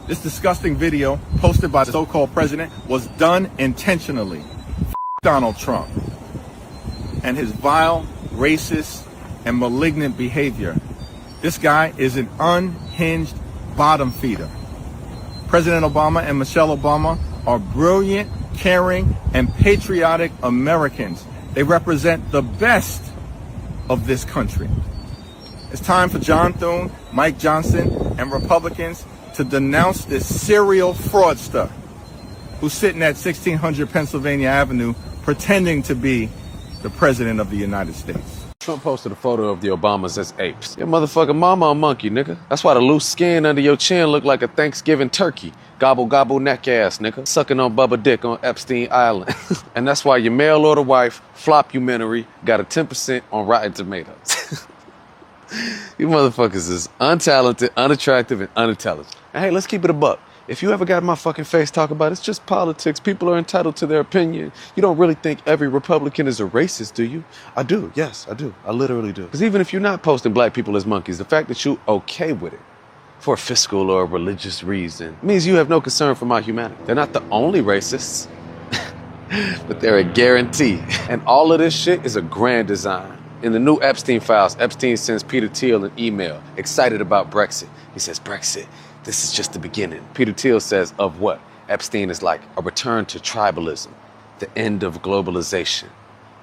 This disgusting video posted by the so-called president was done intentionally. Donald Trump and his vile, racist, and malignant behavior. This guy is an unhinged bottom feeder. President Obama and Michelle Obama are brilliant, caring, and patriotic Americans. They represent the best of this country. It's time for John Thune, Mike Johnson, and Republicans to denounce this serial fraudster who's sitting at 1600 Pennsylvania Avenue pretending to be the President of the United States. Trump posted a photo of the Obamas as apes. Your motherfucking mama a monkey, nigga. That's why the loose skin under your chin look like a Thanksgiving turkey. Gobble, gobble, neck ass, nigga. Sucking on Bubba Dick on Epstein Island. And that's why your mail order wife, Flop-umentary, got a 10% on Rotten Tomatoes. You motherfuckers is untalented, unattractive, and unintelligent. And hey, let's keep it a buck. If you ever got my fucking face talk about it, it's just politics. People are entitled to their opinion. You don't really think every Republican is a racist, do you? I do. Yes, I do. I literally do. Because even if you're not posting black people as monkeys, the fact that you're okay with it for a fiscal or a religious reason means you have no concern for my humanity. They're not the only racists, but they're a guarantee. And all of this shit is a grand design. In the new Epstein files, Epstein sends Peter Thiel an email, excited about Brexit. He says, Brexit, this is just the beginning. Peter Thiel says, of what? Epstein is like, a return to tribalism, the end of globalization.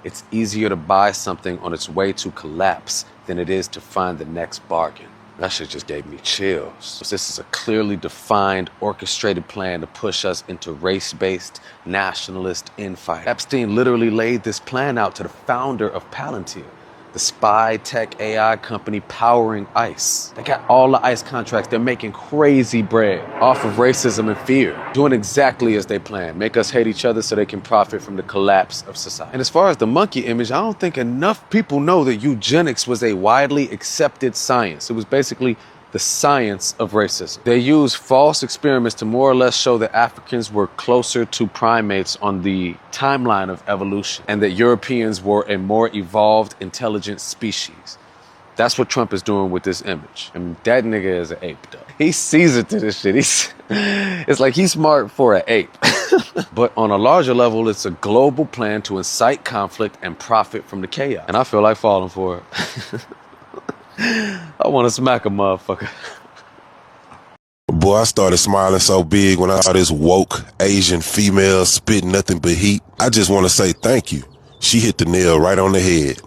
It's easier to buy something on its way to collapse than it is to find the next bargain. That shit just gave me chills. This is a clearly defined, orchestrated plan to push us into race-based, nationalist infight. Epstein literally laid this plan out to the founder of Palantir, the spy tech AI company powering ICE. They got all the ICE contracts. They're making crazy bread off of racism and fear, doing exactly as they plan, make us hate each other so they can profit from the collapse of society. And as far as the monkey image, I don't think enough people know that eugenics was a widely accepted science. It was basically the science of racism. They used false experiments to more or less show that Africans were closer to primates on the timeline of evolution and that Europeans were a more evolved, intelligent species. That's what Trump is doing with this image. And that nigga is an ape, though. He sees it to this shit. It's like he's smart for an ape. But on a larger level, it's a global plan to incite conflict and profit from the chaos. And I feel like falling for it. I want to smack a motherfucker. Boy, I started smiling so big when I saw this woke Asian female spit nothing but heat. I just want to say thank you. She hit the nail right on the head.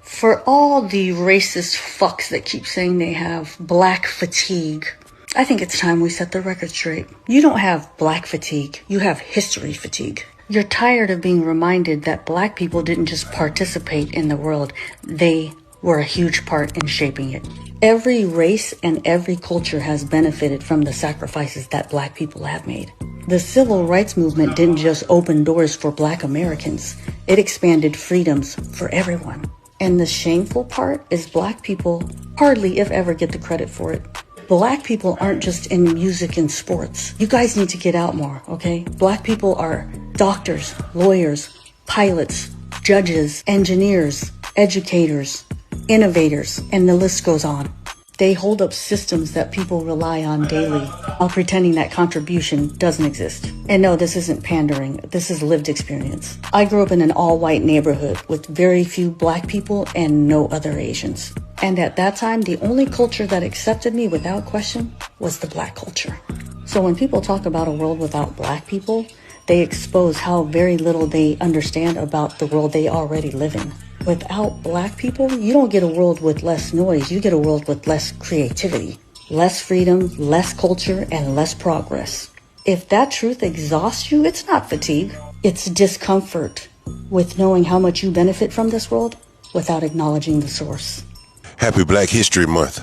For all the racist fucks that keep saying they have black fatigue, I think it's time we set the record straight. You don't have black fatigue. You have history fatigue. You're tired of being reminded that black people didn't just participate in the world. They were a huge part in shaping it. Every race and every culture has benefited from the sacrifices that black people have made. The civil rights movement didn't just open doors for black Americans. It expanded freedoms for everyone. And the shameful part is black people hardly, if ever, get the credit for it. Black people aren't just in music and sports. You guys need to get out more, okay? Black people are doctors, lawyers, pilots, judges, engineers, educators, innovators, and the list goes on. They hold up systems that people rely on daily while pretending that contribution doesn't exist. And no, this isn't pandering. This is lived experience. I grew up in an all-white neighborhood with very few black people and no other Asians. And at that time, the only culture that accepted me without question was the black culture. So when people talk about a world without black people, they expose how very little they understand about the world they already live in. Without black people, you don't get a world with less noise. You get a world with less creativity, less freedom, less culture, and less progress. If that truth exhausts you, it's not fatigue. It's discomfort with knowing how much you benefit from this world without acknowledging the source. Happy Black History Month.